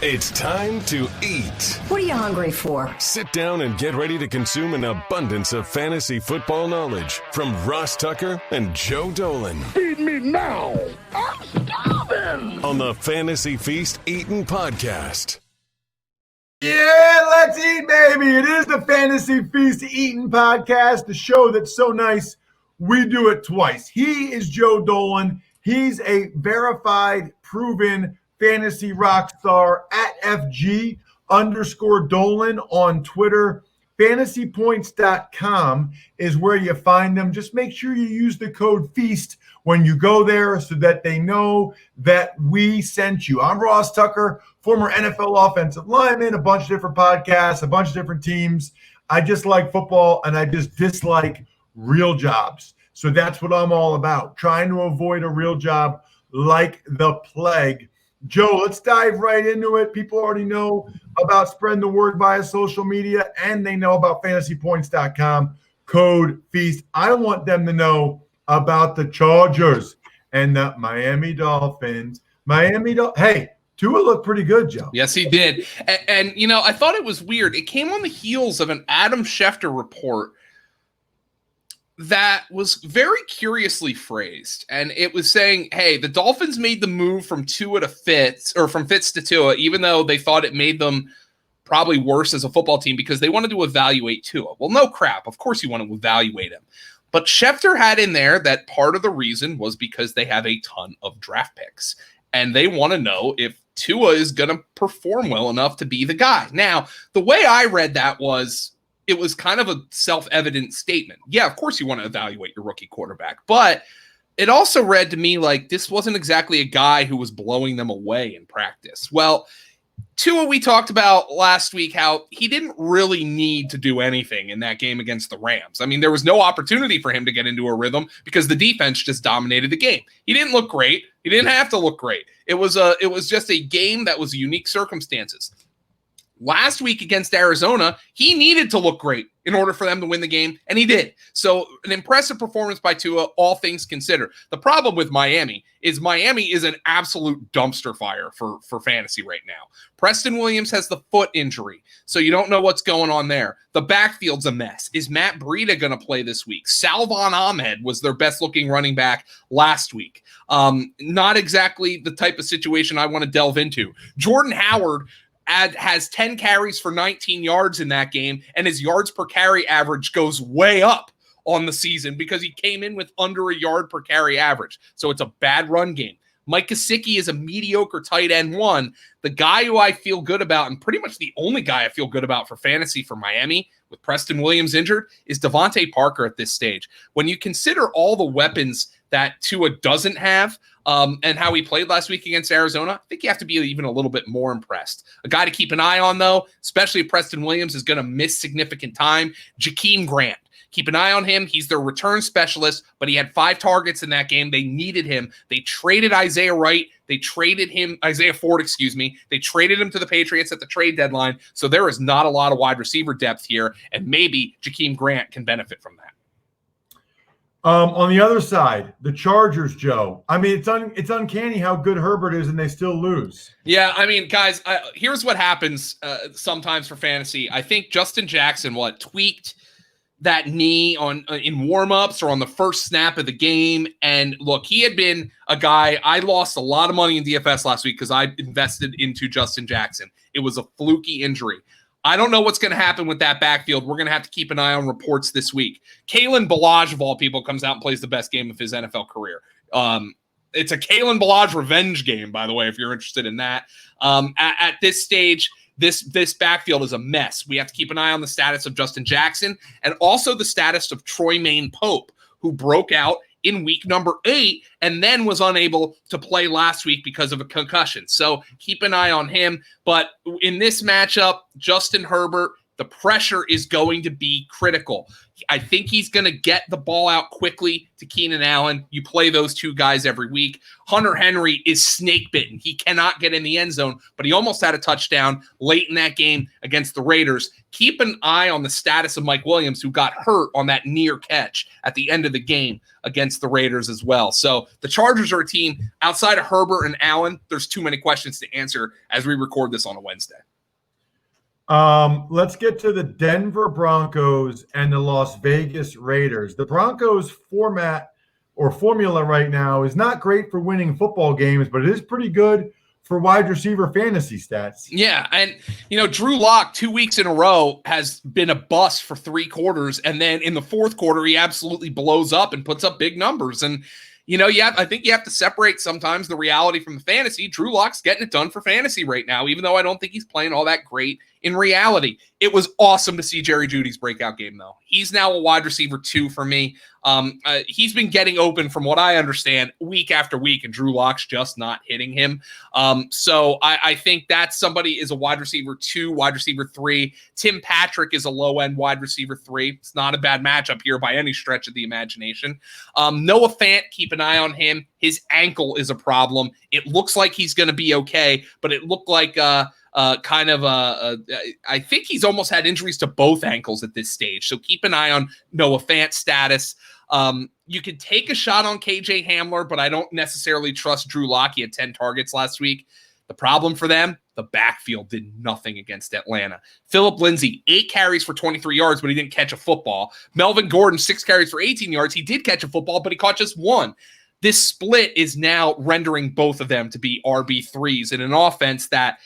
It's time to eat. What are you hungry for? Sit down and get ready to consume an abundance of fantasy football knowledge from Ross Tucker and Joe Dolan. Feed me now. I'm starving. On the Fantasy Feast Eating Podcast. Yeah, let's eat, baby. It is the Fantasy Feast Eating Podcast, the show that's so nice we do it twice. He is Joe Dolan. He's a verified, proven fantasy rock star at FG_Dolan on Twitter. FantasyPoints.com is where you find them. Just make sure you use the code FEAST when you go there so that they know that we sent you. I'm Ross Tucker, former NFL offensive lineman, a bunch of different podcasts, a bunch of different teams. I just like football, and I just dislike real jobs. So that's what I'm all about, trying to avoid a real job like the plague. Joe, let's dive right into it. People already know about spreading the word via social media, and they know about FantasyPoints.com, code FEAST. I want them to know about the Chargers and the Miami Dolphins. Hey, Tua looked pretty good, Joe. Yes, he did. And, you know, I thought it was weird. It came on the heels of an Adam Schefter report that was very curiously phrased. And it was saying, hey, the Dolphins made the move from Tua to Fitz, or from Fitz to Tua, even though they thought it made them probably worse as a football team because they wanted to evaluate Tua. Well, no crap. Of course you want to evaluate him. But Schefter had in there that part of the reason was because they have a ton of draft picks. And they want to know if Tua is going to perform well enough to be the guy. Now, the way I read that was, it was kind of a self-evident statement. Yeah, of course you want to evaluate your rookie quarterback. But it also read to me like this wasn't exactly a guy who was blowing them away in practice. Well, Tua, we talked about last week how he didn't really need to do anything in that game against the Rams. I mean, there was no opportunity for him to get into a rhythm because the defense just dominated the game. He didn't look great. He didn't have to look great. It was just a game that was unique circumstances. Last week against Arizona, he needed to look great in order for them to win the game, and he did. So an impressive performance by Tua, all things considered. The problem with Miami is an absolute dumpster fire for fantasy right now. Preston Williams has the foot injury, so you don't know what's going on there. The backfield's a mess. Is Matt Breida going to play this week? Salvon Ahmed was their best-looking running back last week. Not exactly the type of situation I want to delve into. Jordan Howard has 10 carries for 19 yards in that game, and his yards per carry average goes way up on the season because he came in with under a yard per carry average. So it's a bad run game. Mike Gesicki is a mediocre tight end one. The guy who I feel good about, and pretty much the only guy I feel good about for fantasy for Miami, with Preston Williams injured, is Devontae Parker at this stage. When you consider all the weapons that Tua doesn't have, and how he played last week against Arizona, I think you have to be even a little bit more impressed. A guy to keep an eye on, though, especially if Preston Williams is going to miss significant time, Jakeem Grant. Keep an eye on him. He's their return specialist, but he had 5 targets in that game. They needed him. They traded Isaiah Ford, They traded him to the Patriots at the trade deadline. So there is not a lot of wide receiver depth here, and maybe Jakeem Grant can benefit from that. On the other side, the Chargers, Joe. I mean, it's uncanny how good Herbert is, and they still lose. Yeah, I mean, guys, here's what happens sometimes for fantasy. I think Justin Jackson tweaked that knee in warmups or on the first snap of the game. And look, he had been a guy. I lost a lot of money in DFS last week because I invested into Justin Jackson. It was a fluky injury. I don't know what's going to happen with that backfield. We're going to have to keep an eye on reports this week. Kalen Ballage, of all people, comes out and plays the best game of his NFL career. It's a Kalen Ballage revenge game, by the way, if you're interested in that. At this stage, this backfield is a mess. We have to keep an eye on the status of Justin Jackson and also the status of Troy Maine Pope, who broke out in week number 8 and then was unable to play last week because of a concussion. So keep an eye on him. But in this matchup, Justin Herbert The pressure is going to be critical. I think he's going to get the ball out quickly to Keenan Allen. You play those two guys every week. Hunter Henry is snake bitten. He cannot get in the end zone, but he almost had a touchdown late in that game against the Raiders. Keep an eye on the status of Mike Williams, who got hurt on that near catch at the end of the game against the Raiders as well. So the Chargers are a team outside of Herbert and Allen. There's too many questions to answer as we record this on a Wednesday. Let's get to the Denver Broncos and the Las Vegas Raiders. The Broncos format or formula right now is not great for winning football games, but it is pretty good for wide receiver fantasy stats. Yeah, and Drew Lock 2 weeks in a row has been a bust for 3 quarters, and then in the fourth quarter he absolutely blows up and puts up big numbers. And I think you have to separate sometimes the reality from the fantasy. Drew Lock's getting it done for fantasy right now, even though I don't think he's playing all that great in reality. It was awesome to see Jerry Jeudy's breakout game, though. He's now a wide receiver 2 for me. He's been getting open, from what I understand, week after week, and Drew Lock's just not hitting him. So I think that somebody is a wide receiver 2, wide receiver 3. Tim Patrick is a low-end wide receiver 3. It's not a bad matchup here by any stretch of the imagination. Noah Fant, keep an eye on him. His ankle is a problem. It looks like he's going to be okay, but it looked like I think he's almost had injuries to both ankles at this stage. So keep an eye on Noah Fant's status. You could take a shot on KJ Hamler, but I don't necessarily trust Drew Lock. He had 10 targets last week. The problem for them, the backfield did nothing against Atlanta. Phillip Lindsay, 8 carries for 23 yards, but he didn't catch a football. Melvin Gordon, 6 carries for 18 yards. He did catch a football, but he caught just 1. This split is now rendering both of them to be RB3s in an offense that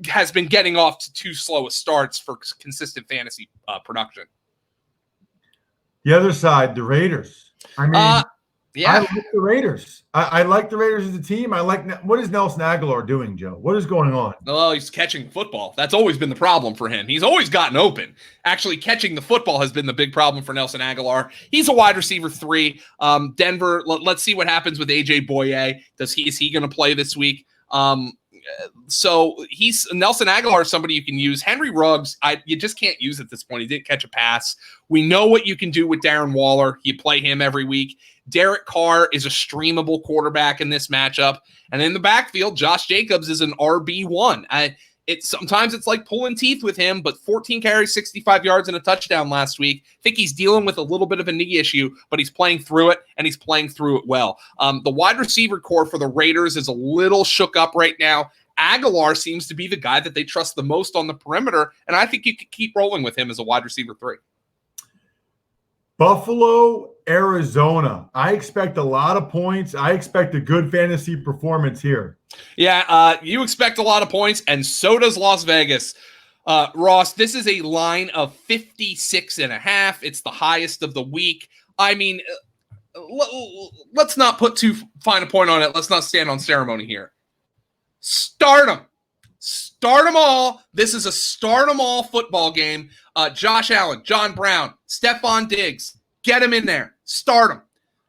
has been getting off to too slow a starts for consistent fantasy production. The other side, the Raiders. I mean, yeah, I like the Raiders. I like the Raiders as a team. What is Nelson Aguilar doing, Joe? What is going on? Well, he's catching football. That's always been the problem for him. He's always gotten open. Actually, catching the football has been the big problem for Nelson Aguilar. He's a wide receiver 3. Denver, let's see what happens with AJ Boye. Is he going to play this week? So Nelson Aguilar is somebody you can use. Henry Ruggs, you just can't use at this point. He didn't catch a pass. We know what you can do with Darren Waller. You play him every week. Derek Carr is a streamable quarterback in this matchup. And in the backfield, Josh Jacobs is an RB1. Sometimes it's like pulling teeth with him, but 14 carries, 65 yards, and a touchdown last week. I think he's dealing with a little bit of a knee issue, but he's playing through it, and he's playing through it well. The wide receiver core for the Raiders is a little shook up right now. Aguilar seems to be the guy that they trust the most on the perimeter, and I think you could keep rolling with him as a wide receiver 3. Buffalo, Arizona. I expect a lot of points. I expect a good fantasy performance here. Yeah, you expect a lot of points, and so does Las Vegas. Ross, this is a line of 56.5. It's the highest of the week. I mean, let's not put too fine a point on it. Let's not stand on ceremony here. Start them. Start them all. This is a start them all football game. Josh Allen, John Brown, Stephon Diggs, get him in there. Start him.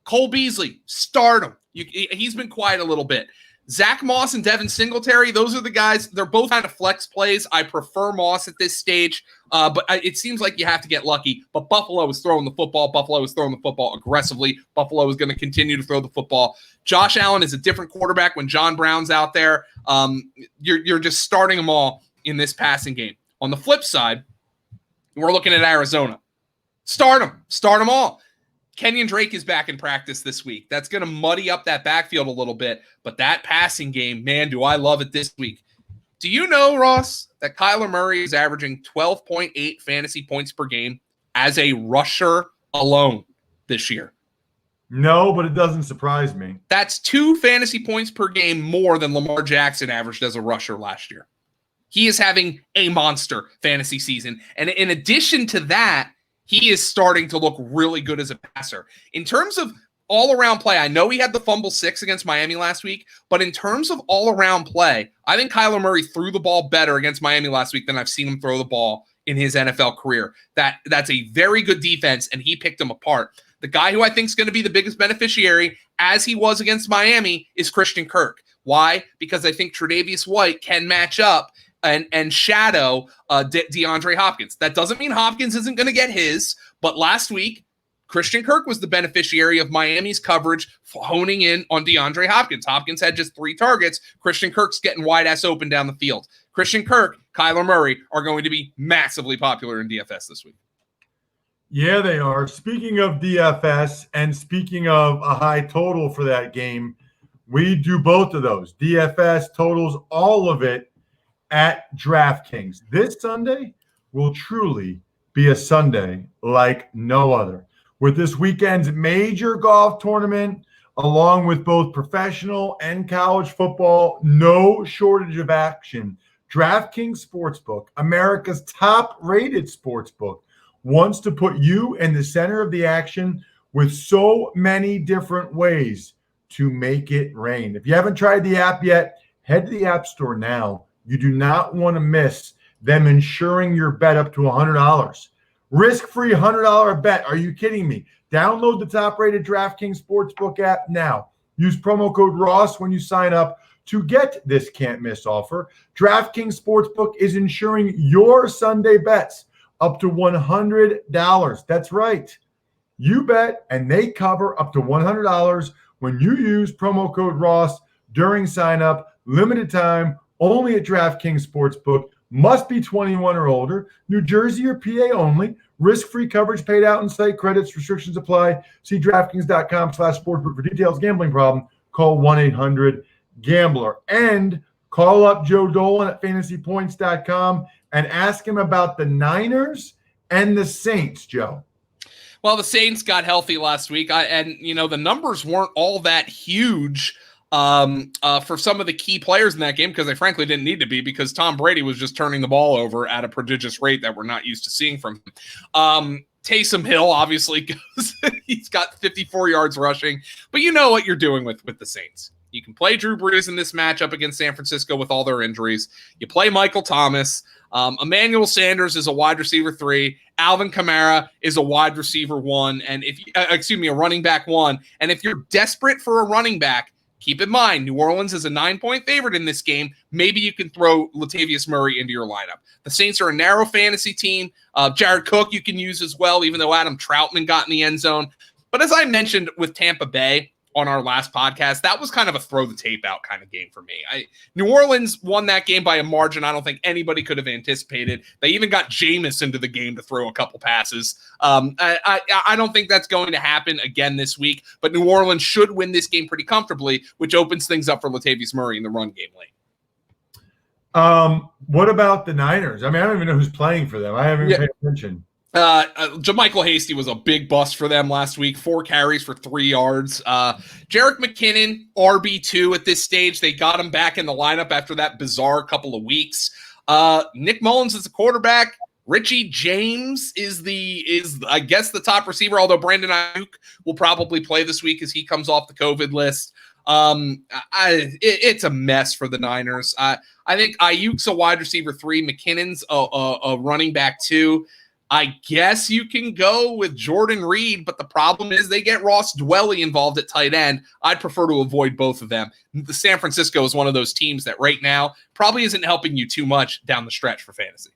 Cole Beasley, start him. He's been quiet a little bit. Zach Moss and Devin Singletary, those are the guys. They're both kind of flex plays. I prefer Moss at this stage, but it seems like you have to get lucky. But Buffalo is throwing the football. Buffalo is throwing the football aggressively. Buffalo is going to continue to throw the football. Josh Allen is a different quarterback when John Brown's out there. You're just starting them all in this passing game. On the flip side, we're looking at Arizona. Start them. Start them all. Kenyon Drake is back in practice this week. That's going to muddy up that backfield a little bit. But that passing game, man, do I love it this week. Do you know, Ross, that Kyler Murray is averaging 12.8 fantasy points per game as a rusher alone this year? No, but it doesn't surprise me. That's 2 fantasy points per game more than Lamar Jackson averaged as a rusher last year. He is having a monster fantasy season. And in addition to that, he is starting to look really good as a passer. In terms of all-around play, I know he had the fumble 6 against Miami last week, but in terms of all-around play, I think Kyler Murray threw the ball better against Miami last week than I've seen him throw the ball in his NFL career. That's a very good defense, and he picked them apart. The guy who I think is going to be the biggest beneficiary, as he was against Miami, is Christian Kirk. Why? Because I think Tre'Davious White can match up, and shadow DeAndre Hopkins. That doesn't mean Hopkins isn't going to get his, but last week, Christian Kirk was the beneficiary of Miami's coverage honing in on DeAndre Hopkins. Hopkins had just 3 targets. Christian Kirk's getting wide-ass open down the field. Christian Kirk, Kyler Murray are going to be massively popular in DFS this week. Yeah, they are. Speaking of DFS and speaking of a high total for that game, we do both of those. DFS totals, all of it at DraftKings. This Sunday will truly be a Sunday like no other. With this weekend's major golf tournament, along with both professional and college football, no shortage of action. DraftKings Sportsbook, America's top-rated sportsbook, wants to put you in the center of the action with so many different ways to make it rain. If you haven't tried the app yet, head to the App Store now. You do not want to miss them insuring your bet up to $100. Risk-free $100 bet. Are you kidding me? Download the top-rated DraftKings Sportsbook app now. Use promo code Ross when you sign up to get this can't-miss offer. DraftKings Sportsbook is insuring your Sunday bets up to $100. That's right. You bet, and they cover up to $100 when you use promo code Ross during sign-up. Limited time, only at DraftKings Sportsbook. Must be 21 or older. New Jersey or PA only. Risk-free coverage paid out in site. Credits, restrictions apply. See DraftKings.com/sportsbook for details. Gambling problem? Call 1-800-GAMBLER. And call up Joe Dolan at fantasypoints.com and ask him about the Niners and the Saints, Joe. Well, the Saints got healthy last week, and the numbers weren't all that huge for some of the key players in that game because they frankly didn't need to be because Tom Brady was just turning the ball over at a prodigious rate that we're not used to seeing from him. Taysom Hill obviously goes, he's got 54 yards rushing, but you know what you're doing with the Saints. You can play Drew Brees in this matchup against San Francisco with all their injuries. You play Michael Thomas. Emmanuel Sanders is a wide receiver 3. Alvin Kamara is a wide receiver 1, and a running back 1. And if you're desperate for a running back, keep in mind, New Orleans is a 9-point favorite in this game. Maybe you can throw Latavius Murray into your lineup. The Saints are a narrow fantasy team. Jared Cook you can use as well, even though Adam Troutman got in the end zone. But as I mentioned with Tampa Bay on our last podcast, that was kind of a throw the tape out kind of game for me. New Orleans won that game by a margin I don't think anybody could have anticipated. They even got Jameis into the game to throw a couple passes. I don't think that's going to happen again this week, but New Orleans should win this game pretty comfortably, which opens things up for Latavius Murray in the run game late. What about the Niners? I mean, I don't even know who's playing for them. I haven't even paid attention. JaMychal Hasty was a big bust for them last week. 4 carries for 3 yards. Jerick McKinnon, RB2 at this stage. They got him back in the lineup after that bizarre couple of weeks. Nick Mullins is the quarterback. Richie James is I guess the top receiver, although Brandon Ayuk will probably play this week as he comes off the COVID list. It's a mess for the Niners. I think Ayuk's a wide receiver 3. McKinnon's a running back 2. I guess you can go with Jordan Reed, but the problem is they get Ross Dwelly involved at tight end. I'd prefer to avoid both of them. The San Francisco is one of those teams that right now probably isn't helping you too much down the stretch for fantasy.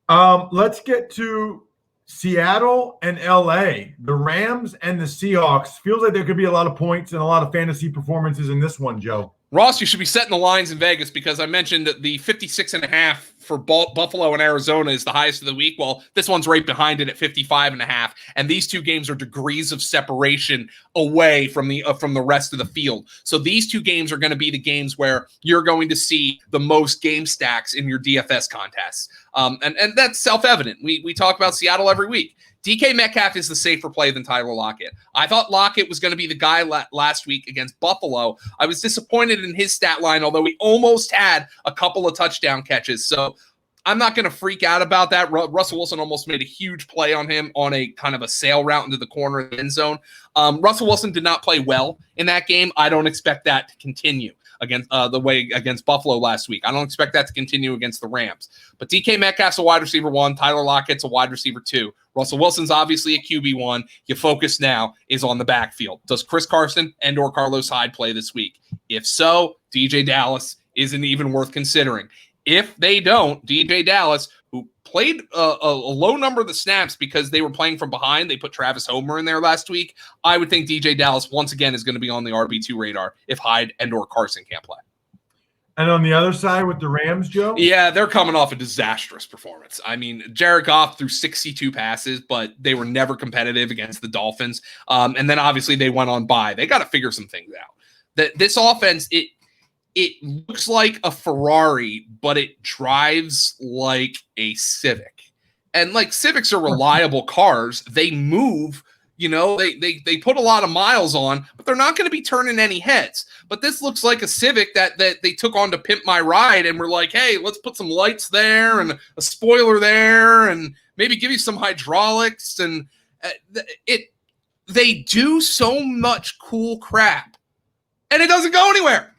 Let's get to Seattle and LA. The Rams and the Seahawks. Feels like there could be a lot of points and a lot of fantasy performances in this one, Joe. Ross, you should be setting the lines in Vegas because I mentioned that the 56.5 for Buffalo and Arizona is the highest of the week. Well, this one's right behind it at 55.5, and these two games are degrees of separation away from the rest of the field. So these two games are going to be the games where you're going to see the most game stacks in your DFS contests, and that's self-evident. We talk about Seattle every week. DK Metcalf is the safer play than Tyler Lockett. I thought Lockett was going to be the guy last week against Buffalo. I was disappointed in his stat line, although he almost had a couple of touchdown catches. So I'm not going to freak out about that. Russell Wilson almost made a huge play on him on a kind of a sail route into the corner of the end zone. Russell Wilson did not play well in that game. I don't expect that to continue against the way against Buffalo last week. I don't expect that to continue against the Rams. But DK Metcalf's a wide receiver 1. Tyler Lockett's a wide receiver 2. Russell Wilson's obviously a QB1. Your focus now is on the backfield. Does Chris Carson and or Carlos Hyde play this week? If so, DJ Dallas isn't even worth considering. if they don't, DJ Dallas, who played a low number of the snaps because they were playing from behind, they put Travis Homer in there last week. I would think DJ Dallas once again is going to be on the RB2 radar if Hyde and or Carson can't play. And on the other side with the Rams, Joe? Yeah, they're coming off a disastrous performance. I mean, Jared Goff threw 62 passes, but they were never competitive against the Dolphins. And then obviously they went on bye. They got to figure some things out. This offense, it looks like a Ferrari, but it drives like a Civic. And like Civics are reliable cars. They move, they put a lot of miles on, but they're not going to be turning any heads. But this looks like a Civic that they took on to pimp my ride, and we're like, hey, let's put some lights there and a spoiler there and maybe give you some hydraulics. And they do so much cool crap, and it doesn't go anywhere.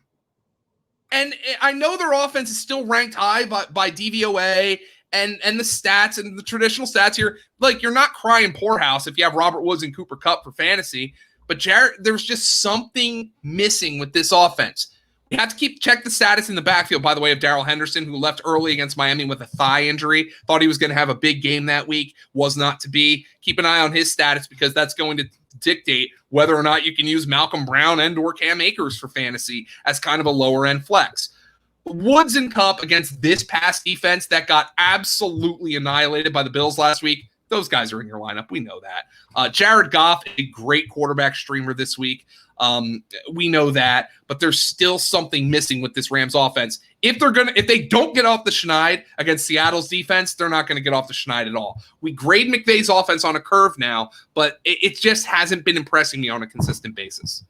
And I know their offense is still ranked high by DVOA and the stats and the traditional stats here. Like, you're not crying poorhouse if you have Robert Woods and Cooper Kupp for fantasy. But there's just something missing with this offense. We have to check the status in the backfield, by the way, of Darrell Henderson, who left early against Miami with a thigh injury. Thought he was going to have a big game that week. Was not to be. Keep an eye on his status because that's going to dictate whether or not you can use Malcolm Brown and or Cam Akers for fantasy as kind of a lower-end flex. Woods and Kupp against this pass defense that got absolutely annihilated by the Bills last week. Those guys are in your lineup. We know that. Jared Goff, a great quarterback streamer this week. We know that, but there's still something missing with this Rams offense. If they don't get off the schneid against Seattle's defense, they're not going to get off the schneid at all. We grade McVay's offense on a curve now, but it just hasn't been impressing me on a consistent basis.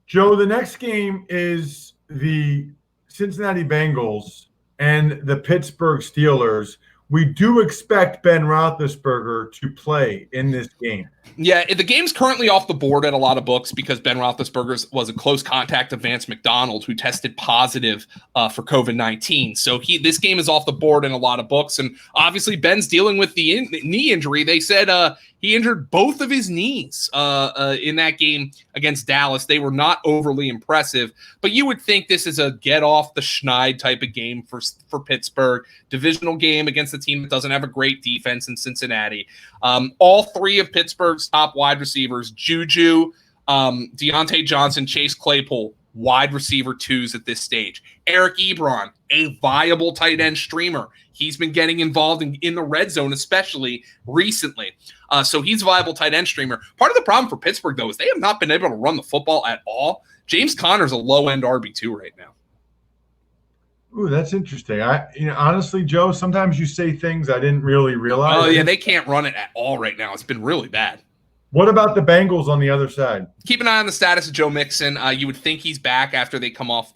Joe, the next game is the Cincinnati Bengals and the Pittsburgh Steelers. We do expect Ben Roethlisberger to play in this game. Yeah, the game's currently off the board at a lot of books because Ben Roethlisberger was a close contact of Vance McDonald, who tested positive for COVID-19. So this game is off the board in a lot of books. And obviously Ben's dealing with the knee injury. They said he injured both of his knees in that game against Dallas. They were not overly impressive, but you would think this is a get off the schneid type of game for Pittsburgh. Divisional game against a team that doesn't have a great defense in Cincinnati. All three of Pittsburgh's top wide receivers, Juju, Deontay Johnson, Chase Claypool, wide receiver twos at this stage. Eric Ebron, a viable tight end streamer. He's been getting involved in the red zone, especially recently. So he's a viable tight end streamer. Part of the problem for Pittsburgh, though, is they have not been able to run the football at all. James Conner's a low-end RB2 right now. Ooh, that's interesting. Honestly, Joe, sometimes you say things I didn't really realize. Oh, yeah, they can't run it at all right now. It's been really bad. What about the Bengals on the other side? Keep an eye on the status of Joe Mixon. You would think he's back after they come off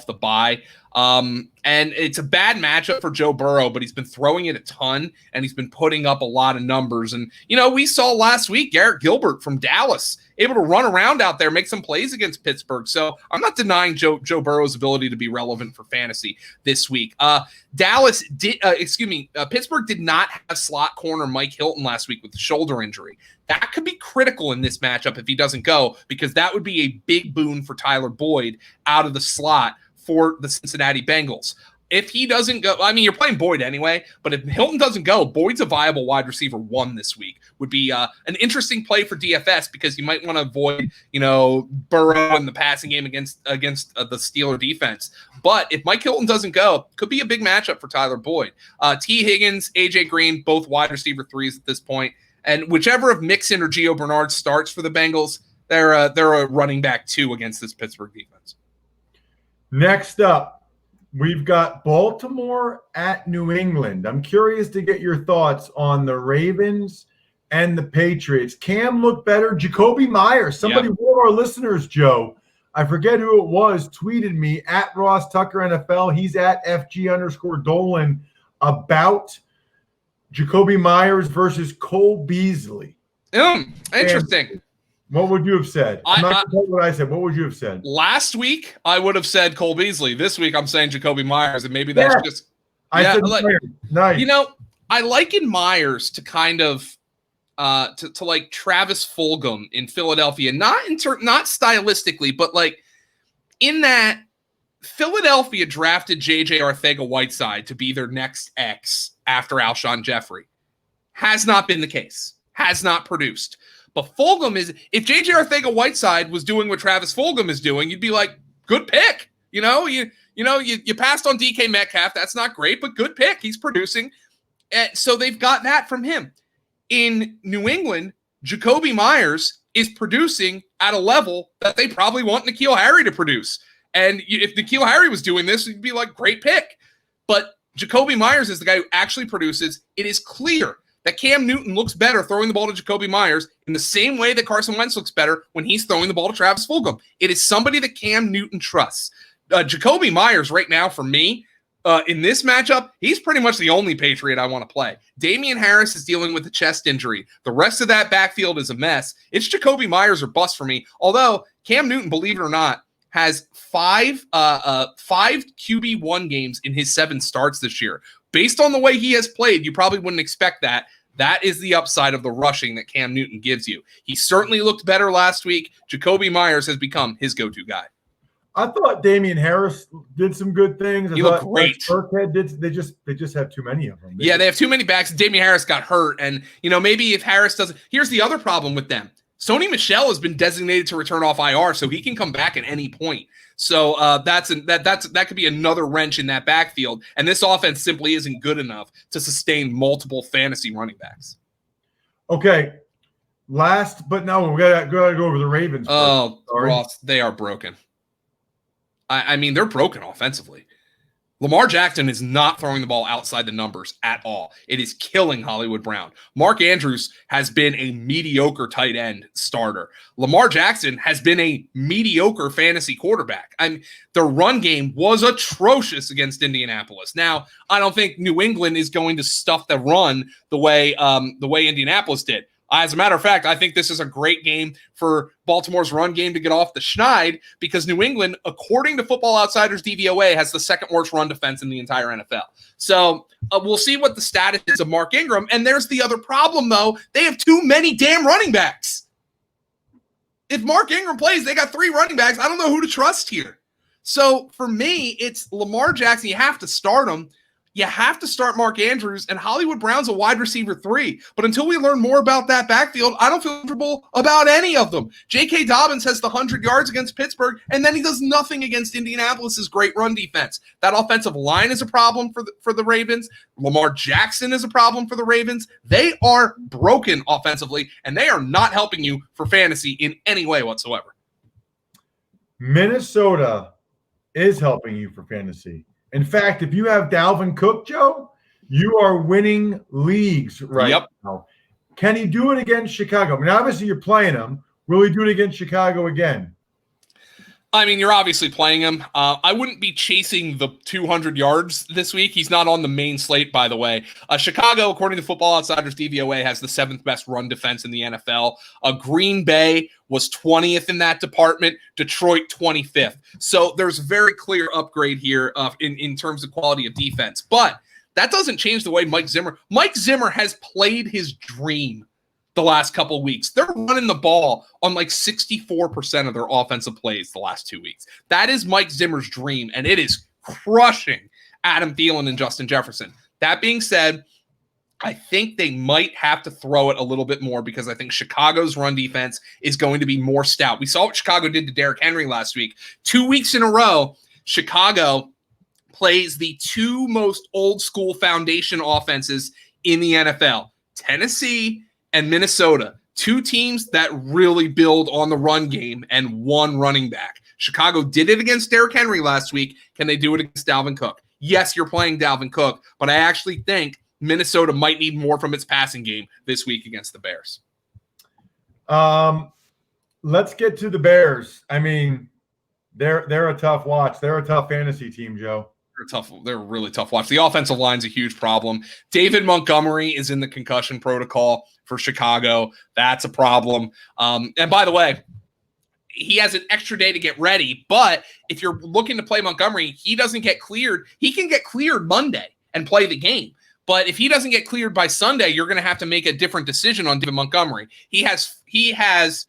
the bye. And it's a bad matchup for Joe Burrow, but he's been throwing it a ton, and he's been putting up a lot of numbers. And, we saw last week Garrett Gilbert from Dallas able to run around out there, make some plays against Pittsburgh. So I'm not denying Joe Burrow's ability to be relevant for fantasy this week. Pittsburgh did not have slot corner Mike Hilton last week with the shoulder injury. That could be critical in this matchup if he doesn't go, because that would be a big boon for Tyler Boyd out of the slot for the Cincinnati Bengals. If he doesn't go, you're playing Boyd anyway, but if Hilton doesn't go, Boyd's a viable wide receiver one this week. Would be an interesting play for DFS because you might want to avoid, Burrow in the passing game against the Steeler defense. But if Mike Hilton doesn't go, could be a big matchup for Tyler Boyd. T. Higgins, AJ Green, both wide receiver threes at this point. And whichever of Mixon or Gio Bernard starts for the Bengals, they're a running back two against this Pittsburgh defense. Next up, we've got Baltimore at New England. I'm curious to get your thoughts on the Ravens and the Patriots. Cam looked better. Jacoby Myers, one of our listeners, Joe, I forget who it was, tweeted me at Ross Tucker NFL. He's at FG_Dolan about Jacoby Myers versus Cole Beasley. Interesting. And what would you have said? I'm not going to tell you what I said. What would you have said? Last week, I would have said Cole Beasley. This week, I'm saying Jacoby Myers, and maybe that's just – I said nice. I liken Myers to kind of to like Travis Fulgham in Philadelphia, not stylistically, but like in that Philadelphia drafted J.J. Arcega-Whiteside to be their next X after Alshon Jeffrey. Has not been the case. Has not produced. But Fulgham is, if J.J. Arcega-Whiteside was doing what Travis Fulgham is doing, you'd be like, good pick. You passed on DK Metcalf. That's not great, but good pick. He's producing. So they've got that from him. In New England, Jacoby Myers is producing at a level that they probably want N'Keal Harry to produce. And if N'Keal Harry was doing this, you'd be like, great pick. But Jacoby Myers is the guy who actually produces. It is clear that Cam Newton looks better throwing the ball to Jacoby Myers in the same way that Carson Wentz looks better when he's throwing the ball to Travis Fulgham. It is somebody that Cam Newton trusts. Jacoby Myers right now, for me, in this matchup, he's pretty much the only Patriot I want to play. Damian Harris is dealing with a chest injury. The rest of that backfield is a mess. It's Jacoby Myers or bust for me. Although Cam Newton, believe it or not, has five QB1 games in his 7 starts this year. Based on the way he has played, you probably wouldn't expect that. That is the upside of the rushing that Cam Newton gives you. He certainly looked better last week. Jacoby Myers has become his go-to guy. I thought Damian Harris did some good things. He looked great. Burkhead did. They just have too many of them. They have too many backs. Damian Harris got hurt, and maybe if Harris doesn't. Here's the other problem with them. Sony Michel has been designated to return off IR, so he can come back at any point. So that could be another wrench in that backfield, and this offense simply isn't good enough to sustain multiple fantasy running backs. Okay, last but no, we gotta go over the Ravens. Oh, Ross, they are broken. I mean, they're broken offensively. Lamar Jackson is not throwing the ball outside the numbers at all. It is killing Hollywood Brown. Mark Andrews has been a mediocre tight end starter. Lamar Jackson has been a mediocre fantasy quarterback. The run game was atrocious against Indianapolis. Now, I don't think New England is going to stuff the run the way Indianapolis did. As a matter of fact, I think this is a great game for Baltimore's run game to get off the schneid because New England, according to Football Outsiders DVOA, has the second worst run defense in the entire NFL. So we'll see what the status is of Mark Ingram. And there's the other problem, though. They have too many damn running backs. If Mark Ingram plays, they got 3 running backs. I don't know who to trust here. So for me, it's Lamar Jackson. You have to start him. You have to start Mark Andrews, and Hollywood Brown's a wide receiver 3. But until we learn more about that backfield, I don't feel comfortable about any of them. J.K. Dobbins has the 100 yards against Pittsburgh, and then he does nothing against Indianapolis's great run defense. That offensive line is a problem for the Ravens. Lamar Jackson is a problem for the Ravens. They are broken offensively, and they are not helping you for fantasy in any way whatsoever. Minnesota is helping you for fantasy. In fact, if you have Dalvin Cook, Joe, you are winning leagues right now. Can he do it against Chicago? I mean, obviously you're playing him. Will he do it against Chicago again? I mean, you're obviously playing him. I wouldn't be chasing the 200 yards this week. He's not on the main slate, by the way. Chicago, according to Football Outsiders DVOA, has the 7th best run defense in the NFL. Green Bay was 20th in that department. Detroit, 25th. So there's a very clear upgrade here in terms of quality of defense. But that doesn't change the way Mike Zimmer has played his dream the last couple of weeks. They're running the ball on like 64% of their offensive plays the last 2 weeks. That is Mike Zimmer's dream, and it is crushing Adam Thielen and Justin Jefferson. That being said, I think they might have to throw it a little bit more because I think Chicago's run defense is going to be more stout. We saw what Chicago did to Derrick Henry last week. 2 weeks in a row, Chicago plays the 2 most old school foundation offenses in the NFL. Tennessee and Minnesota, 2 teams that really build on the run game and 1 running back. Chicago did it against Derrick Henry last week. Can they do it against Dalvin Cook? Yes, you're playing Dalvin Cook, but I actually think Minnesota might need more from its passing game this week against the Bears. Let's get to the Bears. I mean, they're a tough watch. They're a tough fantasy team, Joe. They're a really tough watch. The offensive line's a huge problem. David Montgomery is in the concussion protocol for Chicago. That's a problem. And by the way, he has an extra day to get ready. But if you're looking to play Montgomery, he doesn't get cleared. He can get cleared Monday and play the game. But if he doesn't get cleared by Sunday, you're going to have to make a different decision on David Montgomery. He has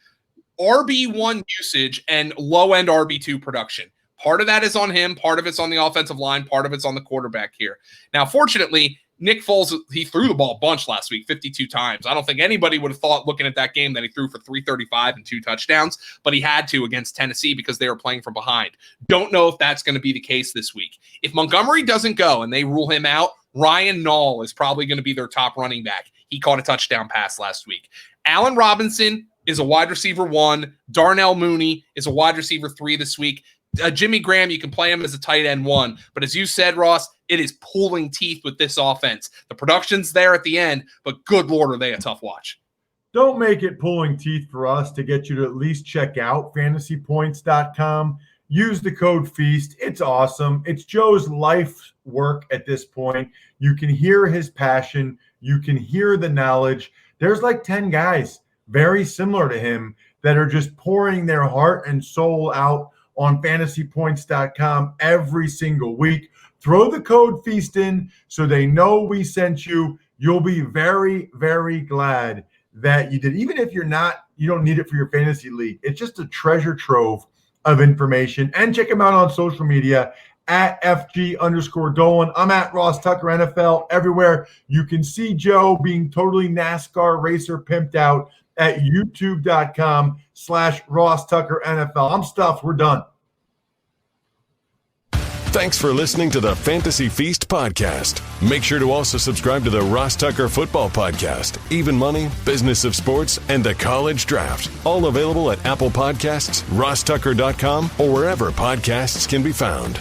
RB1 usage and low-end RB2 production. Part of that is on him. Part of it's on the offensive line. Part of it's on the quarterback here. Now, fortunately, Nick Foles, he threw the ball a bunch last week, 52 times. I don't think anybody would have thought looking at that game that he threw for 335 and 2 touchdowns, but he had to against Tennessee because they were playing from behind. Don't know if that's going to be the case this week. If Montgomery doesn't go and they rule him out, Ryan Nall is probably going to be their top running back. He caught a touchdown pass last week. Allen Robinson is a wide receiver 1. Darnell Mooney is a wide receiver 3 this week. Jimmy Graham, you can play him as a tight end 1. But as you said, Ross, it is pulling teeth with this offense. The production's there at the end, but good Lord, are they a tough watch. Don't make it pulling teeth for us to get you to at least check out fantasypoints.com. Use the code FEAST. It's awesome. It's Joe's life work at this point. You can hear his passion. You can hear the knowledge. There's like 10 guys very similar to him that are just pouring their heart and soul out on fantasypoints.com every single week. Throw the code FEAST in so they know we sent you. You'll be very, very glad that you did. Even if you don't need it for your fantasy league. It's just a treasure trove of information. And check him out on social media at FG_Dolan. I'm at Ross Tucker NFL everywhere. You can see Joe being totally NASCAR racer pimped out at youtube.com/Ross Tucker NFL. I'm stuffed. We're done. Thanks for listening to the Fantasy Feast podcast. Make sure to also subscribe to the Ross Tucker Football Podcast, Even Money, Business of Sports, and the College Draft. All available at Apple Podcasts, rosstucker.com, or wherever podcasts can be found.